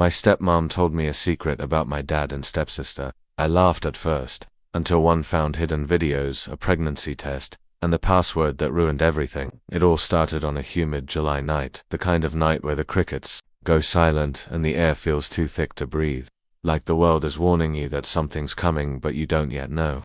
My stepmom told me a secret about my dad and stepsister. I laughed at first, until one found hidden videos, a pregnancy test, and the password that ruined everything. It all started on a humid July night, the kind of night where the crickets go silent and the air feels too thick to breathe. Like the world is warning you that something's coming but you don't yet know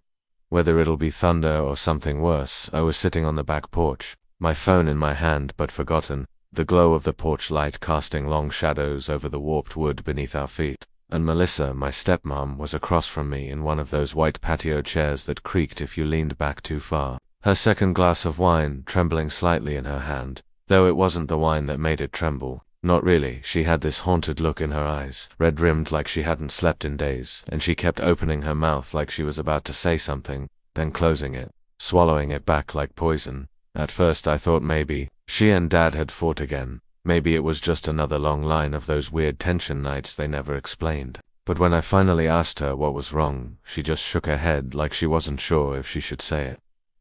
whether it'll be thunder or something worse. I was sitting on the back porch, my phone in my hand but forgotten, the glow of the porch light casting long shadows over the warped wood beneath our feet. And Melissa, my stepmom, was across from me in one of those white patio chairs that creaked if you leaned back too far. Her second glass of wine trembling slightly in her hand, though it wasn't the wine that made it tremble. Not really. She had this haunted look in her eyes, red-rimmed like she hadn't slept in days, and she kept opening her mouth like she was about to say something, then closing it, swallowing it back like poison. At first I thought maybe she and Dad had fought again. Maybe it was just another long line of those weird tension nights they never explained. But when I finally asked her what was wrong, she just shook her head like she wasn't sure if she should say it.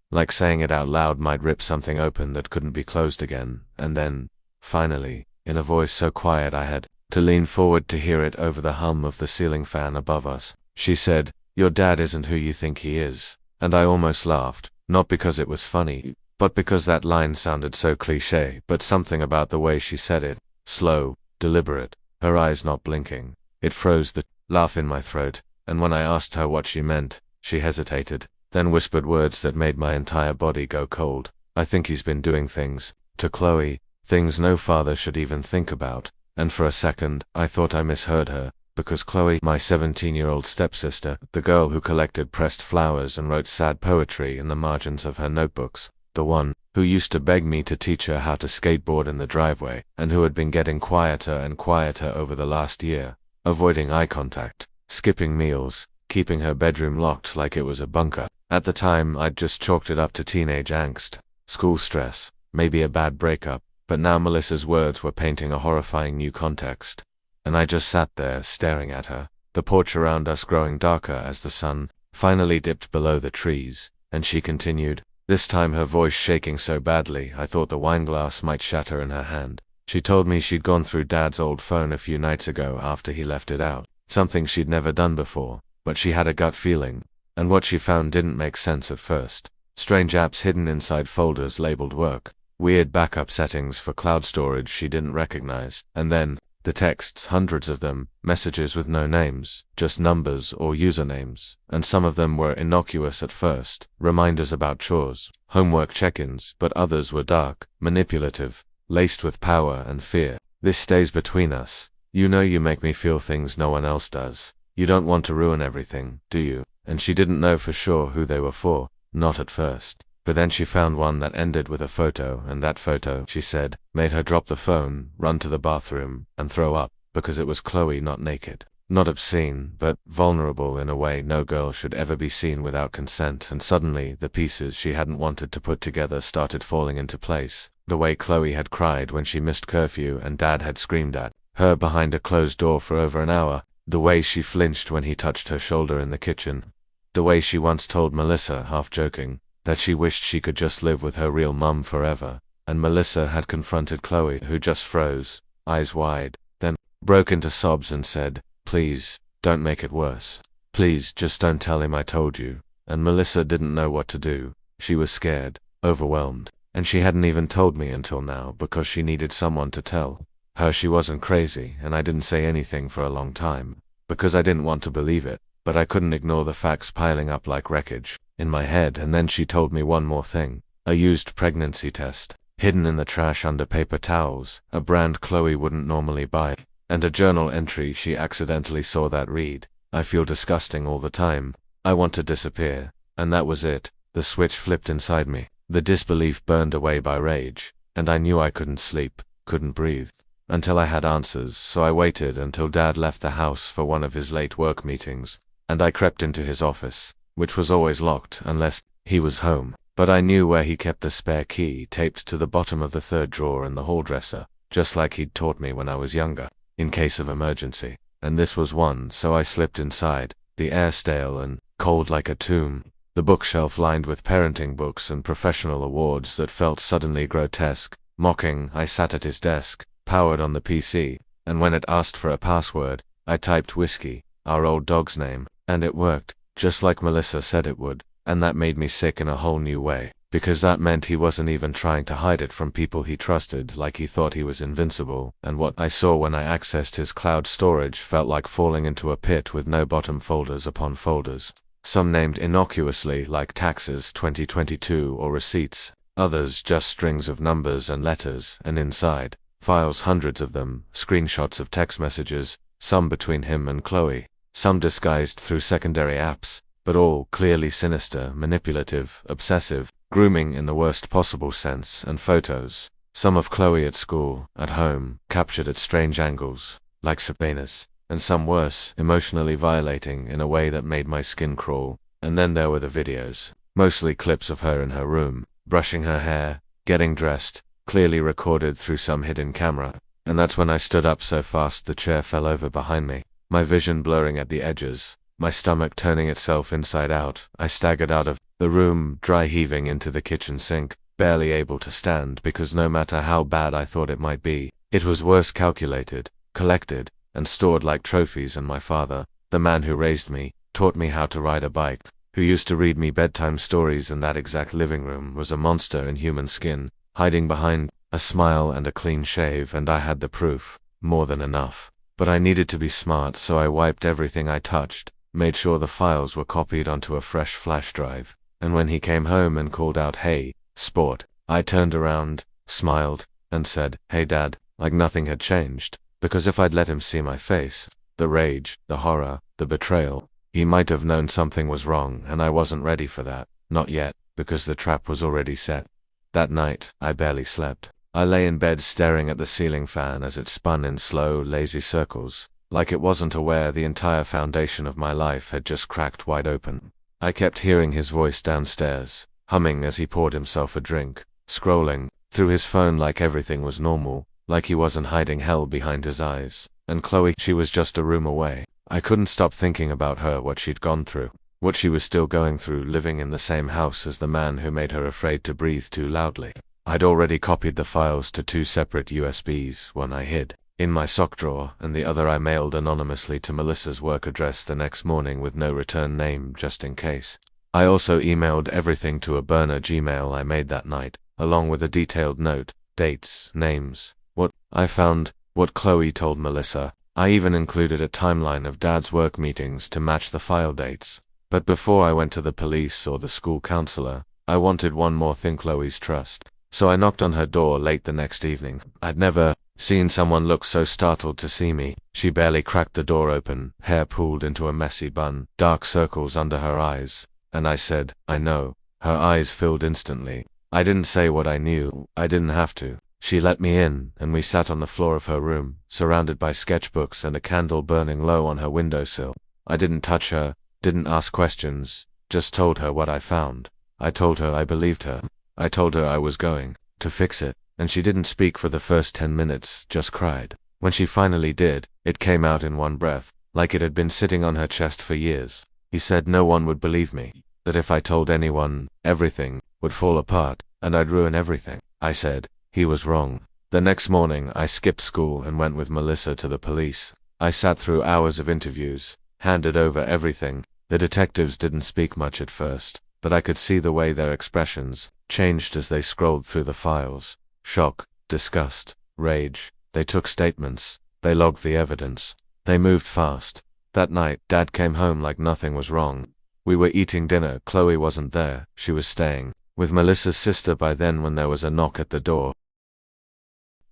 Like saying it out loud might rip something open that couldn't be closed again. And then, finally, in a voice so quiet I had to lean forward to hear it over the hum of the ceiling fan above us, she said, "Your dad isn't who you think he is." And I almost laughed, not because it was funny, but because that line sounded so cliché, but something about the way she said it, slow, deliberate, her eyes not blinking, it froze the laugh in my throat. And when I asked her what she meant, she hesitated, then whispered words that made my entire body go cold. "I think he's been doing things to Chloe, things no father should even think about." And for a second, I thought I misheard her, because Chloe, my 17-year-old stepsister, the girl who collected pressed flowers and wrote sad poetry in the margins of her notebooks, the one who used to beg me to teach her how to skateboard in the driveway, and who had been getting quieter and quieter over the last year, avoiding eye contact, skipping meals, keeping her bedroom locked like it was a bunker. At the time, I'd just chalked it up to teenage angst, school stress, maybe a bad breakup, but now Melissa's words were painting a horrifying new context. And I just sat there, staring at her, the porch around us growing darker as the sun finally dipped below the trees, and she continued, this time her voice shaking so badly I thought the wineglass might shatter in her hand. She told me she'd gone through Dad's old phone a few nights ago after he left it out, something she'd never done before, but she had a gut feeling, and what she found didn't make sense at first. Strange apps hidden inside folders labeled work, weird backup settings for cloud storage she didn't recognize, and then the texts, hundreds of them, messages with no names, just numbers or usernames, and some of them were innocuous at first, reminders about chores, homework check-ins, but others were dark, manipulative, laced with power and fear. "This stays between us. You know you make me feel things no one else does. You don't want to ruin everything, do you?" And she didn't know for sure who they were for, not at first. But then she found one that ended with a photo, and that photo, she said, made her drop the phone, run to the bathroom, and throw up, because it was Chloe not naked. Not obscene, but vulnerable in a way no girl should ever be seen without consent. And suddenly, the pieces she hadn't wanted to put together started falling into place. The way Chloe had cried when she missed curfew and Dad had screamed at her behind a closed door for over an hour. The way she flinched when he touched her shoulder in the kitchen. The way she once told Melissa, half joking, that she wished she could just live with her real mum forever. And Melissa had confronted Chloe, who just froze, eyes wide, then broke into sobs and said, "Please, don't make it worse. Please, just don't tell him I told you." And Melissa didn't know what to do. She was scared, overwhelmed, and she hadn't even told me until now because she needed someone to tell her she wasn't crazy. And I didn't say anything for a long time, because I didn't want to believe it, but I couldn't ignore the facts piling up like wreckage in my head. And then she told me one more thing. A used pregnancy test, hidden in the trash under paper towels, a brand Chloe wouldn't normally buy, and a journal entry she accidentally saw that read, "I feel disgusting all the time. I want to disappear." And that was it. The switch flipped inside me. The disbelief burned away by rage, and I knew I couldn't sleep, couldn't breathe, until I had answers. So I waited until Dad left the house for one of his late work meetings, and I crept into his office, which was always locked unless he was home. But I knew where he kept the spare key, taped to the bottom of the third drawer in the hall dresser, just like he'd taught me when I was younger, in case of emergency. And this was one, so I slipped inside, the air stale and cold like a tomb, the bookshelf lined with parenting books and professional awards that felt suddenly grotesque, mocking. I sat at his desk, powered on the PC, and when it asked for a password, I typed Whiskey, our old dog's name, and it worked, just like Melissa said it would, and that made me sick in a whole new way, because that meant he wasn't even trying to hide it from people he trusted like he thought he was invincible, and what I saw when I accessed his cloud storage felt like falling into a pit with no bottom, folders upon folders. Some named innocuously like taxes 2022 or receipts, others just strings of numbers and letters, and inside, files, hundreds of them, screenshots of text messages, some between him and Chloe, some disguised through secondary apps, but all clearly sinister, manipulative, obsessive, grooming in the worst possible sense, and photos, some of Chloe at school, at home, captured at strange angles, like subpoenas, and some worse, emotionally violating in a way that made my skin crawl. And then there were the videos, mostly clips of her in her room, brushing her hair, getting dressed, clearly recorded through some hidden camera. And that's when I stood up so fast the chair fell over behind me, my vision blurring at the edges, my stomach turning itself inside out. I staggered out of the room, dry heaving into the kitchen sink, barely able to stand because no matter how bad I thought it might be, it was worse calculated, collected, and stored like trophies. And my father, the man who raised me, taught me how to ride a bike, who used to read me bedtime stories in that exact living room, was a monster in human skin, hiding behind a smile and a clean shave, and I had the proof, more than enough. But I needed to be smart, so I wiped everything I touched, made sure the files were copied onto a fresh flash drive, and when he came home and called out, "Hey, sport," I turned around, smiled, and said, "Hey Dad," like nothing had changed, because if I'd let him see my face, the rage, the horror, the betrayal, he might have known something was wrong, and I wasn't ready for that, not yet, because the trap was already set. That night, I barely slept. I lay in bed staring at the ceiling fan as it spun in slow, lazy circles, like it wasn't aware the entire foundation of my life had just cracked wide open. I kept hearing his voice downstairs, humming as he poured himself a drink, scrolling through his phone like everything was normal, like he wasn't hiding hell behind his eyes. And Chloe, she was just a room away. I couldn't stop thinking about her, what she'd gone through, what she was still going through, living in the same house as the man who made her afraid to breathe too loudly. I'd already copied the files to 2 separate USBs, one I hid in my sock drawer, and the other I mailed anonymously to Melissa's work address the next morning with no return name, just in case. I also emailed everything to a burner Gmail I made that night, along with a detailed note, dates, names, what I found, what Chloe told Melissa. I even included a timeline of Dad's work meetings to match the file dates. But before I went to the police or the school counselor, I wanted one more thing: Chloe's trust. So I knocked on her door late the next evening. I'd never seen someone look so startled to see me. She barely cracked the door open, hair pulled into a messy bun, dark circles under her eyes. And I said, "I know." Her eyes filled instantly. I didn't say what I knew. I didn't have to. She let me in, and we sat on the floor of her room, surrounded by sketchbooks and a candle burning low on her windowsill. I didn't touch her, didn't ask questions, just told her what I found. I told her I believed her. I told her I was going to fix it, and she didn't speak for the first 10 minutes, just cried. When she finally did, it came out in one breath, like it had been sitting on her chest for years. He said no one would believe me, that if I told anyone, everything would fall apart, and I'd ruin everything. I said he was wrong. The next morning, I skipped school and went with Melissa to the police. I sat through hours of interviews, handed over everything. The detectives didn't speak much at first, but I could see the way their expressions changed as they scrolled through the files. Shock, disgust, rage. They took statements. They logged the evidence. They moved fast. That night, Dad came home like nothing was wrong. We were eating dinner. Chloe wasn't there. She was staying with Melissa's sister by then when there was a knock at the door.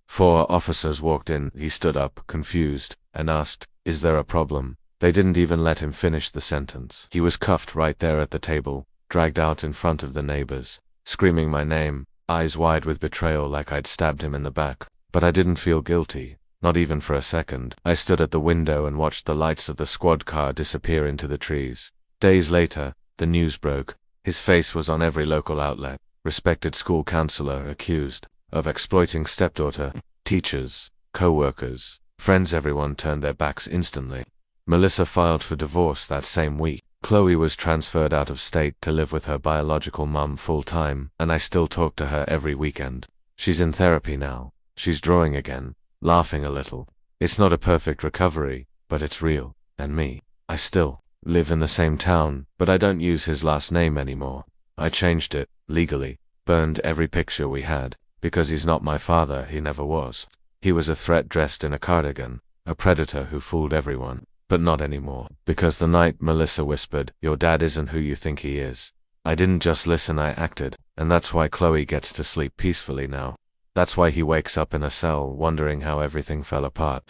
4 officers walked in. He stood up, confused, and asked, "Is there a problem?" They didn't even let him finish the sentence. He was cuffed right there at the table, dragged out in front of the neighbors, screaming my name, eyes wide with betrayal like I'd stabbed him in the back. But I didn't feel guilty, not even for a second. I stood at the window and watched the lights of the squad car disappear into the trees. Days later, the news broke. His face was on every local outlet. Respected school counselor accused of exploiting stepdaughter. Teachers, co-workers, friends, everyone turned their backs instantly. Melissa filed for divorce that same week. Chloe was transferred out of state to live with her biological mum full-time, and I still talk to her every weekend. She's in therapy now. She's drawing again, laughing a little, It's not a perfect recovery, but it's real. And me, I still live in the same town, but I don't use his last name anymore. I changed it, legally, burned every picture we had, because he's not my father, he never was. He was a threat dressed in a cardigan, a predator who fooled everyone. But not anymore, because the night Melissa whispered, "Your dad isn't who you think he is," I didn't just listen, I acted, and that's why Chloe gets to sleep peacefully now. That's why he wakes up in a cell wondering how everything fell apart.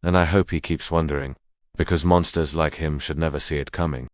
And I hope he keeps wondering, because monsters like him should never see it coming.